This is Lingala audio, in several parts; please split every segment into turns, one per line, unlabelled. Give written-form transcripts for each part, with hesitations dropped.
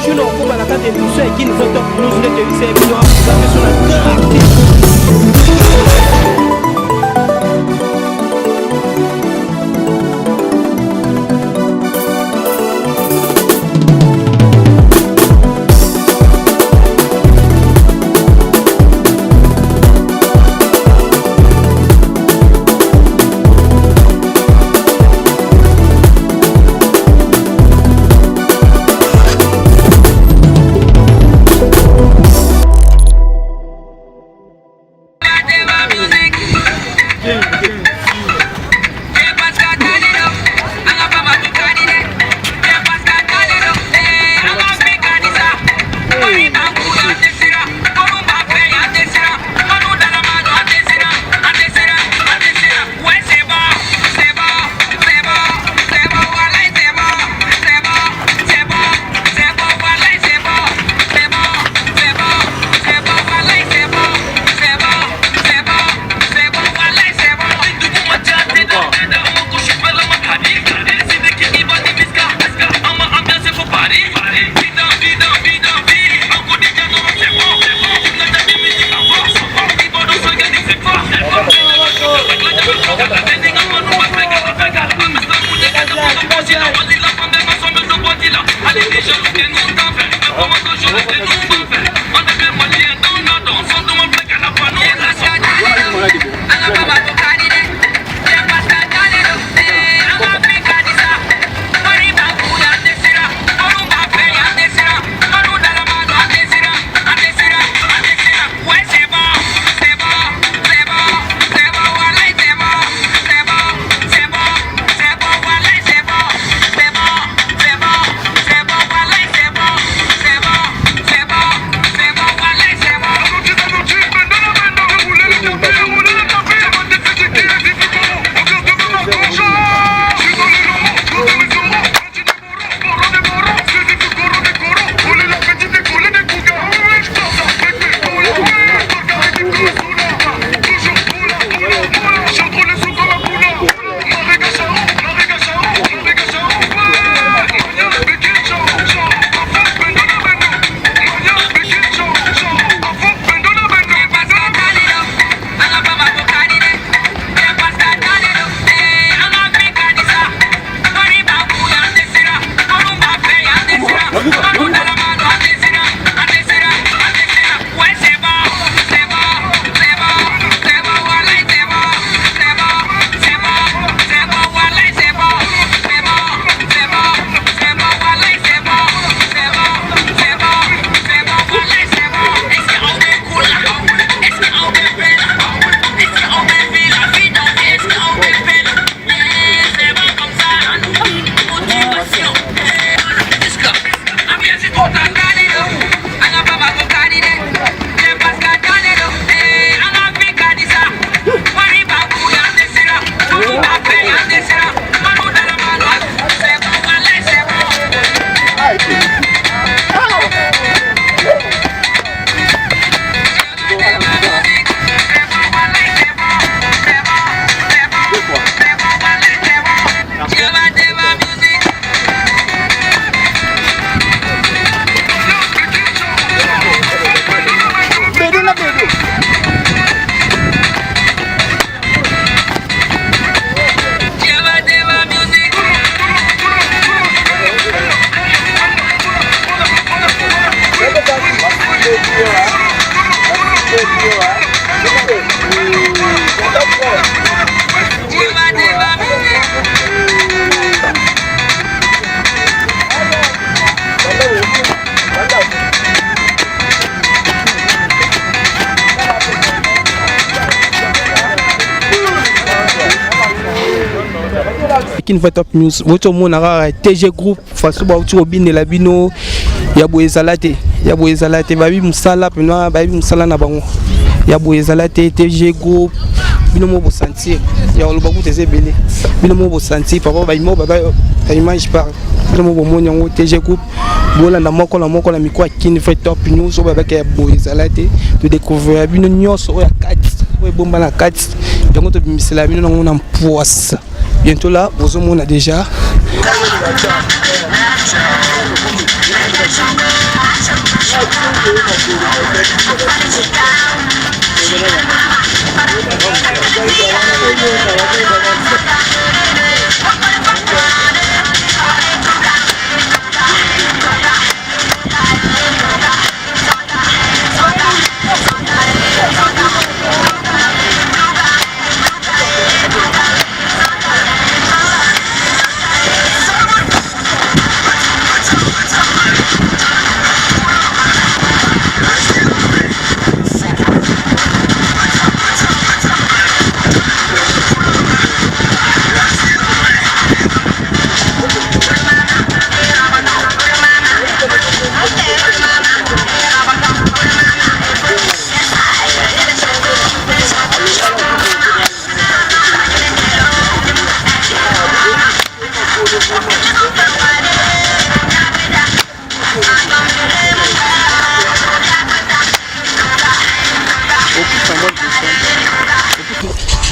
prochaine fois dans la carte d'émission et qui nous fait top nous de réussir émission la question
Kin va top news woto mona TG group faso ba uti obine la bino ya boezalate babi musala pena babi musala na bango ya boezalate TG group bino mo bo sentir ya oloba ku teze belé bino mo bo sentir papa ba imo baba image par bino mo bo monya ngo TG group bola na moko la miko Kin va top news baba ka boezalate to découvrir bino nyoso ya kati we bomba na kati yango to bimisela bino na ngona mpoasa. Bientôt là, vous avez déjà.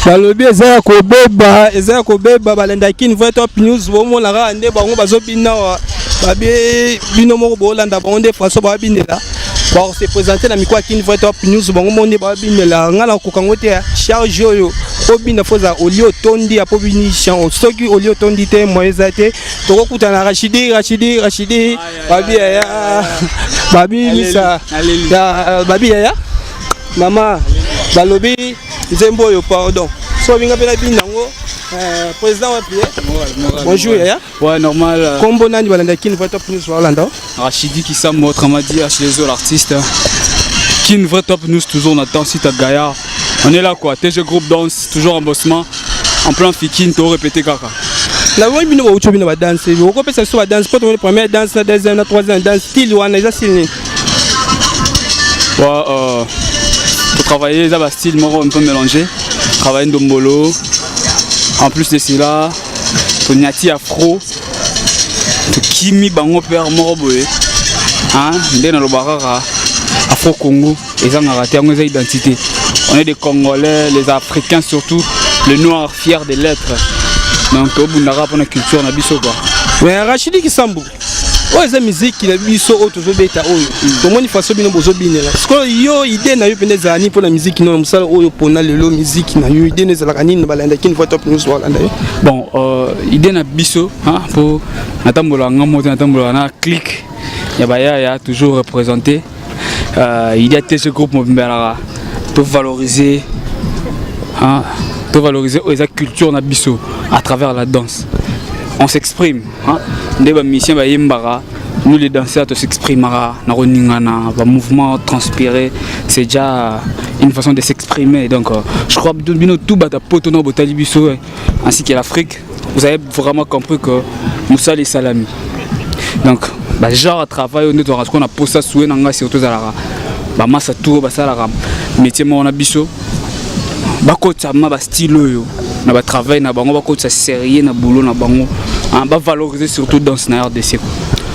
balobi eza ya kobeba balandaki une vraie top news bomonaka nde bango bazobina babe bino moko bolanda bango nde François babinela se présenter na miko akini vraie top news bango monde babinela ngala kokango te charge oyo obina foza olio tondi apo bini chan soki olio tondi te moyeza te tokokuta na Rachidi babi ya babi lisa babi ya mama balobi Zembo yo pardon. So vinga pela binango président wa pied. Bonjour Yaya.
Ouais normal.
Combo nani balanda kin vrai top news Orlando.
Rachidi qui sam autre m'a dit HLZO l'artiste. Kin vrai top news toujours on attend si ta Gaïa. On est là quoi, TG groupe danse toujours en bossement. En plein fikin to répéter kaka.
La voix bino ba ucho bino ba danse. Vous comprenez ça soit danse pour la première danse, la deuxième, la troisième danse style wana ça style.
Ouais pour travailler ça va style un peu mélangé. Travailler ndombolo. En plus de cela, to nyati afro. To kimi bango père moko boye. Hein, ndé na lobaka afro Congo et ça n'a raté une identité. On est des Congolais, les Africains surtout, les Noirs fiers de l'être. Donc au Bundara pour la culture na biso quoi.
Mais Rachidi Kisambu. Oh eza musique la biso o toujours beta oyo. To moni façon bino bozo binela. Parce que yo idée na yo peneza ani pour la musique non musala oyo pona lelo musique na yo idée nezala kanini balanda kin voix top news balanda.
Bon idée na biso hein pour natambola ngamo natambola na click ya baya toujours représenté il y a ce groupe Mobimbera pour valoriser hein pour valoriser la culture na biso à travers la danse. On s'exprime hein ndeba mission ba yembara nous les danseurs to s'exprimera na roningana ba mouvement transpiré c'est déjà une façon de s'exprimer donc je crois que tout bata poto na botali biso ainsi que l'Afrique vous avez vraiment compris que Moussa les salami donc bah genre travail on doit qu'on a posé soué nanga surtout zalara ba massa tour ba salara métier mon abiso ba kota ma ba style yo na ba travail na bango ba kota sérieux na boulot na bango on va valoriser surtout dans ce RDC.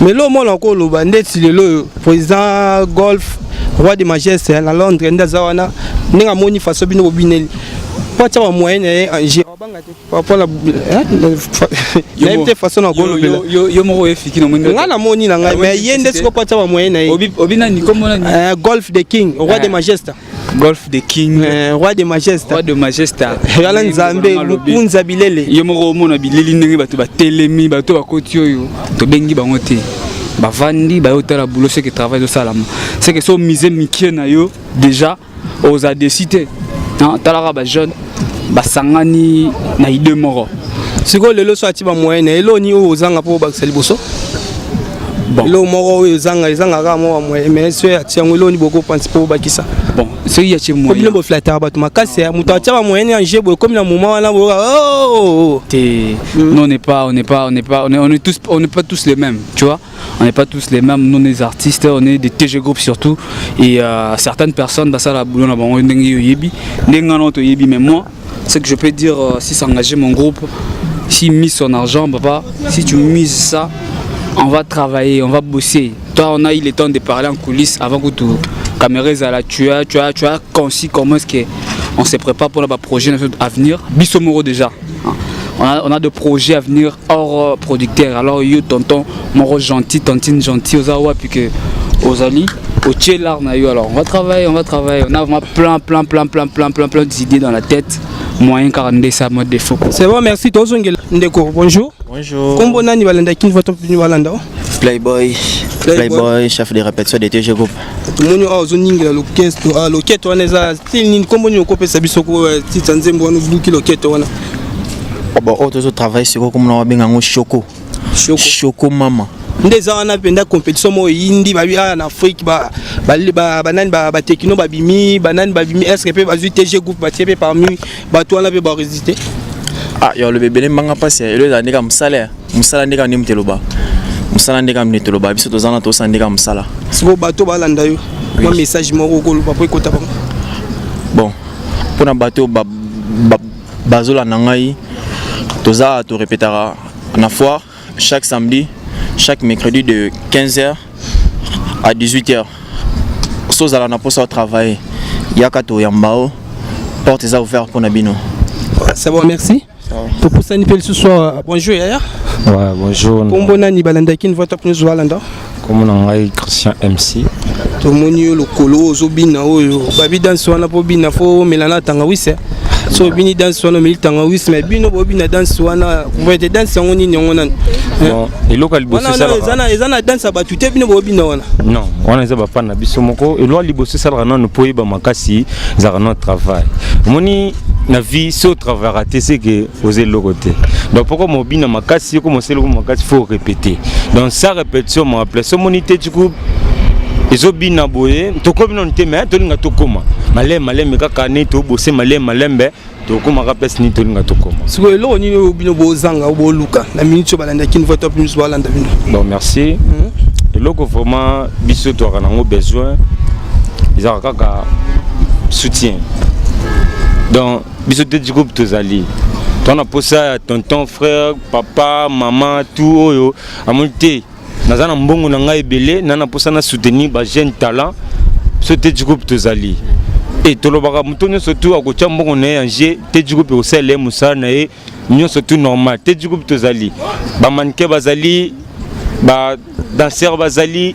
Mais là, on a encore le bandit, le président Golf, roi de majesté, à Londres, Ndazawana, n'a moni façon bien au binel. Pas de moyen, j'ai pas la façon à Golf.
Yo mo efiki na moni.
Nga la moni na ngai, mais yende siko pas de moyen.
Obina ni comme on
Golf de King, roi de majesté.
Golf de King,
roi de majesté.
Roi de majesté.
Yala Nzambe, Mukunza Bilele.
Yo mo mona bileli ndenge bato ba telemi bato ba koti oyo to bengi bango te. Ba vandi ba yotala boulot c'est que travail de salama. C'est que so misé mikie na yo déjà aux a décidé. Hein, talara ba jeune ba sangani na ide moro.
Siko lelo so ati ba moyen elo ni o zanga po ba seliboso. Bon. Lo moro zanga ga mo moyen mais so ati ngolo ni boko pense po ba kisa.
Bon, c'est y a chez moi.
Comme le flatteur ba tuma kase muto ati ba moyen en jeu comme le moment là oh.
Non, on n'est pas tous les mêmes, tu vois. On n'est pas tous les mêmes, nous les artistes, on est des TG groupes surtout et certaines personnes bah ça la boulot na bango ndengi yebi, ndengano to yebi mais moi, c'est que je peux dire si s'engager mon groupe, si mise son argent papa, si tu mises ça, on va travailler, on va bosser. Toi on a eu le temps de parler en coulisses avant que tout caméra là tu as conçu comment est-ce que on se prépare pour le projet à venir. Bissomoro déjà. on a des projets à venir hors producteur. Alors, yo, tonton, mon gentil, tontine gentil, aux awa, puis que aux alliés, au tchélar, alors on va travailler. On a vraiment plein d'idées dans la tête. Moyen 42, ça mode défaut.
C'est bon, merci. Ndeko, bonjour.
Bonjour.
Comment on a Nibalanda qui va top Nibalanda?
Playboy, chef de répétition de TG Group.
Mon a zoning l'orchestre, l'orchestre on est à style comment on coupe sa bisoko titanzembo on ouvre l'orchestre on a.
Bon, autres travail sur comme on a bien un choco mama.
Ndeza on a penda compétition mo indi babi en Afrique ba techno babimi SRP bazu TG Group ba tiebe parmi ba to on a ba résister.
Ah yo le bébé manga passé le za ndika musala ndika ni mteloba. Musala ndika mteloba biso to zana to sandika musala.
Siko bato balanda yo. Moi message moko ko lupa po kota ba.
Bon, pour na bato bazola nangai toza to répétera na foire chaque samedi, chaque mercredi de 15h à 18h. Sozala na posa travailler. Yakato yambao. Porte est ouverte pour Nabino.
C'est bon, merci. Pour ça, nous ce soir. Bonjour, Yaya.
Ouais, bonjour.
Comment on Balanda qui ne voit pas plus Walanda?
Comment on a Christian MC?
Tout le monde le colo, Zobina, Babi dans son apobina, fo, Melana Tangawis. So bini dans son militangawis, mais bino bobina dans son vous êtes dans son union.
Et local bossé ça.
Les ana dans sa batute, bino bobina.
Non, on est pas na bisomoko. Et loi libossé ça, nous pouvons pas makasi, ça notre travail. Moni na vie so travail raté c'est que oser le côté. Donc pourquoi mon bina makasi comme c'est le makasi faut répéter. Donc ça répétition m'a appelé so monité du coup ezo bina boye to ko bino nte mais to linga to koma malem kaka ne to bosser malembe to koma ka place ni to linga to koma.
Siko lo ni bino bozanga bo luka na minute balanda kin vote plus balanda bino.
Bon merci. Et là vraiment biso to kana ngo besoin ils ont kaka soutien. Donc biso te du groupe tous alliés. Ton a posé tonton frère papa maman tout oyo a monter nazana mbongo na ngai belé nana posa na soutenir ba jeune talent sauter du groupe tozali et tolobaka mutonyo surtout akocha mbongo na yanje te du groupe osele musana na e nyo surtout normal te du groupe tozali ba mannequin bazali ba danseur bazali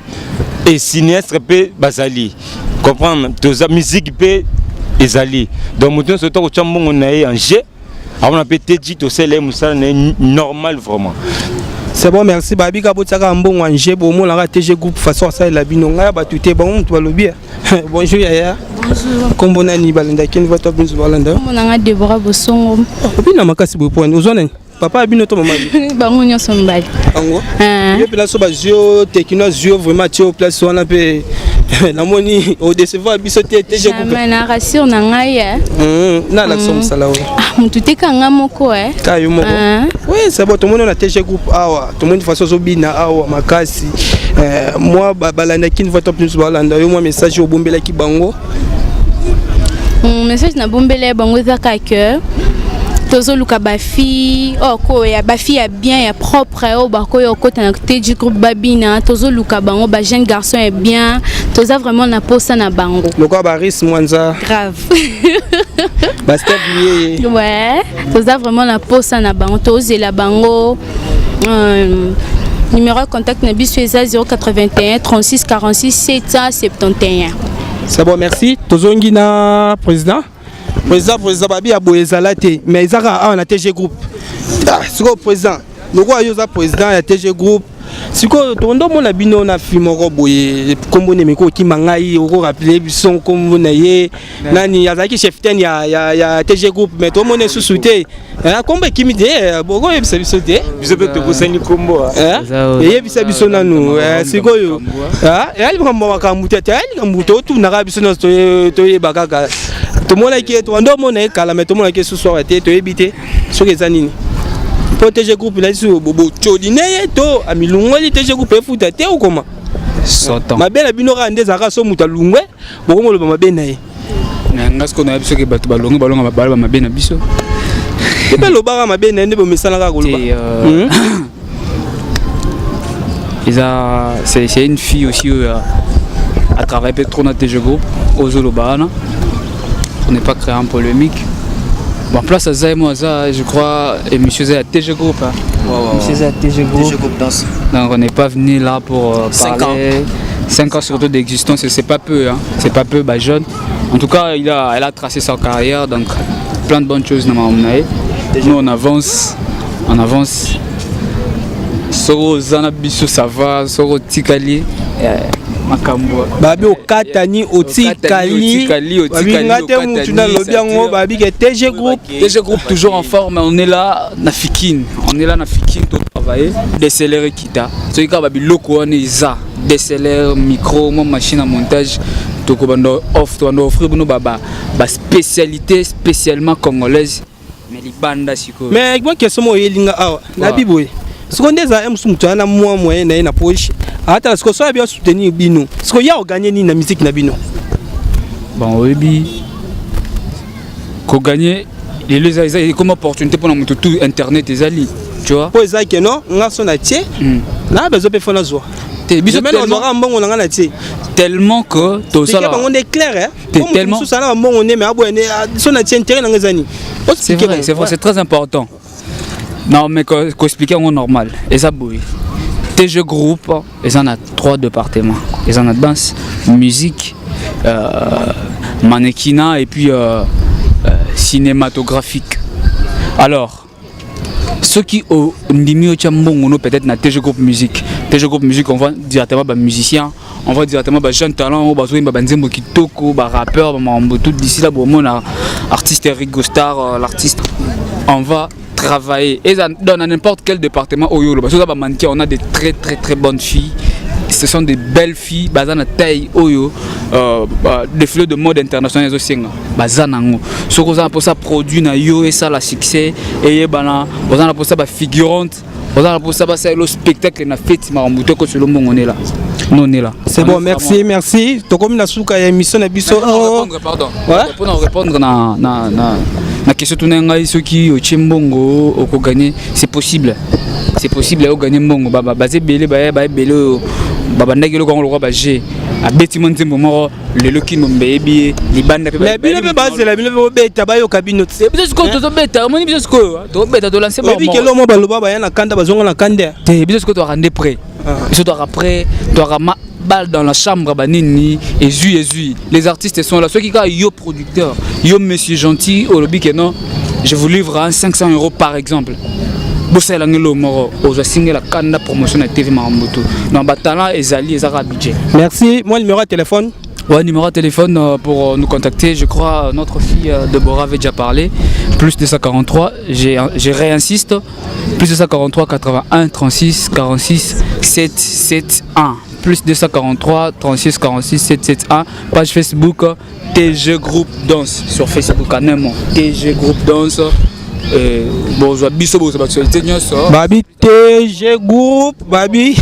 et cinéaste pe bazali comprendre toza musique pe ezali donc mutonyo surtout akocha mbongo na yanje on a pété dit au CLM normal vraiment.
C'est bon, merci. Babi Kabotaka Mbon Angé, Bomo, la TG Group, façon ça, la binonga, batute, bon, toi le bien. Bonjour Yaya.
Bonjour.
Comme on a ni balanda, qui ne va pas plus balanda.
On a Deborah Bosson.
Puis na makasi bo point. Nous on papa bino to maman.
Bango nyo sombali.
Ango. Et puis là so ba jio techno jio vraiment tio place on a pe la moni au décevoir biso TG Group.
Mais na rasio na ngai.
Na la somme sala o.
Ah, mututé kanga moko
Kayo moko. Oui, c'est bon, tout le monde a TG Group awa. Tout le monde façon zobina awa makasi. Moi balanda qui ne va pas plus balanda. Yo moi message au bombela ki bango.
Message na bombela bango zaka que tozo luka bafi ko ya bafi ya bien ya propre o ba ko yo kota na TG Group babina tozo luka bango ba jeune garçon est bien toza vraiment na posa na bango.
Loko ba ris mwanza.
Grave.
Basta lié.
Ouais, toza vraiment na posa na bango toze la bango. Numéro de contact na biso 081 36 46 771.
C'est bon, merci. Tozongi na président. Président Babi a Boezalate, mais ils ont un TG Group. C'est quoi président? Le roi est président de TG Group. C'est quoi ton nom on a bino na film roboye comme on aime qui mangai au rappeler son comme on aye nani yazaki chef ten ya TG Group mais tout le monde est sous-souté hein combat qui me dit bogo e bisa bisote
biso pe to kusani kombo
et bisa biso nanu c'est quoi yo ah elle va mbaka mutete elle muto tout na biso na to bakaka to mona ki to ndo mona kala mais to mona ki sous soir te to ebité so ke zanini TG Group là sur bobo chodine to amilungo li TG Group efuta te ou comment
Sotan
mabela bino ka ndeza ka so muta lungwe boko molo mabena ye
ngasko na biso ke bato balonga babala mabena biso
ipe lo bara mabena ndebo misala ka koloba
c'est une fille aussi à travailler trop dans TG Group Ozolo Barana on n'est pas créé en polémique Bon, place à Zay, moi, ça, je crois, et monsieur Zay à TG Group. Hein. Monsieur Zay à TG Group.
TG Group Danse.
Donc on n'est pas venu là pour parler. 5 ans surtout d'existence, c'est pas peu, hein. C'est pas peu, bah, jeune. En tout cas, elle a tracé sa carrière, donc plein de bonnes choses dans ma Nous on avance. Soro Zanabiso ça va, Soro Tikali. Makambo.
Babi Okatani, Otikali. Babi Ngate Mutuna Lobiango, Babi TG Group.
TG Group toujours en forme, on est là, Nafikin. On est là, Nafikin, tout travailler. DSLR Kita. Ce qui a Babi Loko, on est ça. DSLR, micro, machine à montage. Donc on va offrir nos baba. Spécialité spécialement congolaise. Mais les bandes siko.
Mais moi qui suis moyelinga awa, na biboy. Ce qu'on est à M. na moi moyen na na poche. Ata ce que soit bien soutenir bino. Ce qu'on y a gagné ni na musique na bino.
Bon oui ko gagner les comme opportunité pour nous tout internet et ali, tu vois.
Pour ça que non, on a son atie. Na besoin de faire la joie.
Tellement que tout ça
on est clair hein.
Tellement c'est vrai, c'est très important. Non mais qu'on explique en normal et ça bouille. TG Group, ils en a 3 départements. Ils en a danse, musique, mannequinat et puis cinématographique. Alors ceux qui ont peut-être na TG Group Musique. TG Group Musique, on va directement bah, musicien, on va directement bah, jeune talent, on va nzembo kitoko, bah, rappeur, tout d'ici là, bon, artiste Eric Gostar, l'artiste. On va travailler. Et dans n'importe quel département, on a des très très très bonnes filles. Ce sont des belles filles, bazana taille oyo, des filles de mode international aussi. Bazana ngo. Ce qu'on a pour ça produit na yo et ça la succès et bana, on a pour ça figurante, on a pour ça le spectacle na fête marambuto que selon on est là. Nous on est là.
C'est bon, merci, merci. To comme na souka ya émission na biso.
Pardon. Pour répondre na question tout nanga ceux qui au chimbongo au gagner, c'est possible. C'est possible au gagner mbongo baba basé belé ba belé baba ndagelo ko ngolo ba G a beti montembo moro le loki mombebi libanda pe
ba bile base la bile beta ba yo kabino
c'est biso ko to beta moni biso ko to beta to lancer ba
mo bi kelo mo ba loba ba yana kanda bazonga na kanda
te biso ko to rendre prêt biso to après to rama balle dans la chambre banini et zui les artistes sont là ceux qui yo producteur yo monsieur gentil au lobby que non je vous livre à 500 € par exemple. Bossa Langelo Moro, aux signé la canne promotion de TV Marambutu. Non, talent et Zali et Zara budget.
Merci. Moi, le numéro de téléphone.
Ouais, numéro de téléphone pour nous contacter. Je crois notre fille Deborah avait déjà parlé. Plus 243, je réinsiste. Plus 243 81 36 46 771. Plus 243 36 46 771. Page Facebook TG Group Danse sur Facebook à Nemo. TG Group Danse. Bon, je vais vous
Babi TG Group, Babi.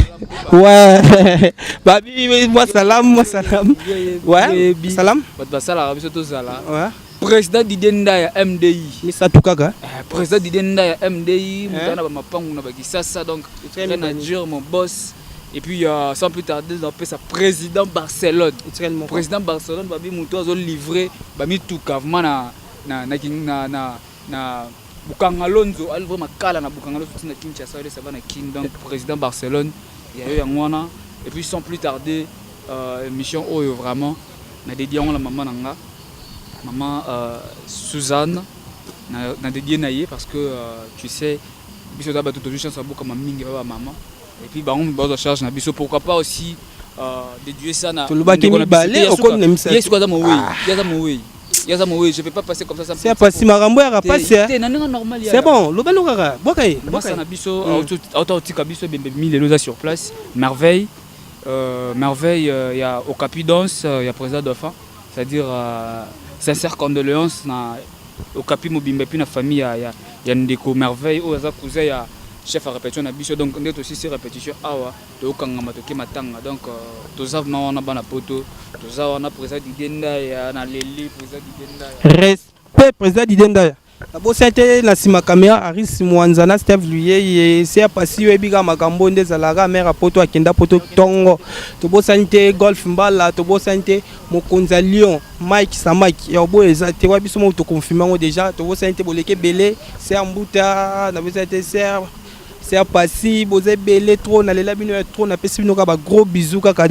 Ouais. Babi, moi salam. Ouais. Salam.
Ouais. Président Didenda MDI.
Misa Tukaga.
Président Didenda MDI. Moutana ba mapangu na bakisasa donc manager mon boss. Et puis sans plus tarder on appelle ça président Barcelone. Président Barcelone Babi Mouto a livré Babi Tukavma na Bukangalonzo alvo makala na Bukangalonzo na Kinshasa ça va na King donc président Barcelone il y a eu un et puis sans plus tarder émission oyo vraiment na dédié on la maman nanga maman Suzanne na dédié naie parce que tu sais biso da bato toujours chance beaucoup comme mingi ba maman et puis ba on ba charge na biso pourquoi pas aussi dédier ça na
to lobaki mi balé au comme nemisa
yes quoi da mo oui je ne vais pas passer comme ça.
C'est pas si marambo ya passer. C'est bon, le balo kaka. Bokai.
Bokai na biso auto biso bembe 1000 loza sur place. Merveille. Merveille il y a au Capidance, il y a président d'enfant, c'est-à-dire sincère condoléances na au Capi Mobimbe puis na famille il y a ndeko Merveille au za cousin ya chef à répétition na biso donc ndето aussi c'est répétition awa to kangama to kematanga donc toza na bana poto toza na président Didenda ya na leli président Didenda
respect président Didenda Nabosante na sima caméra Aris Mwanzana Steve Luye c'est passé ebiga makambo ndezalaka mère poto akenda poto tongo tobosante golf mbala tobosante mokonza Lion Mike Samaki ya obo ezate wa biso mo to confirmer déjà tobosante boleke belé c'est ambuta na bosante c'est passé bozé belé trop na lela bino trop na pesi bino ka ba gros bisous kaka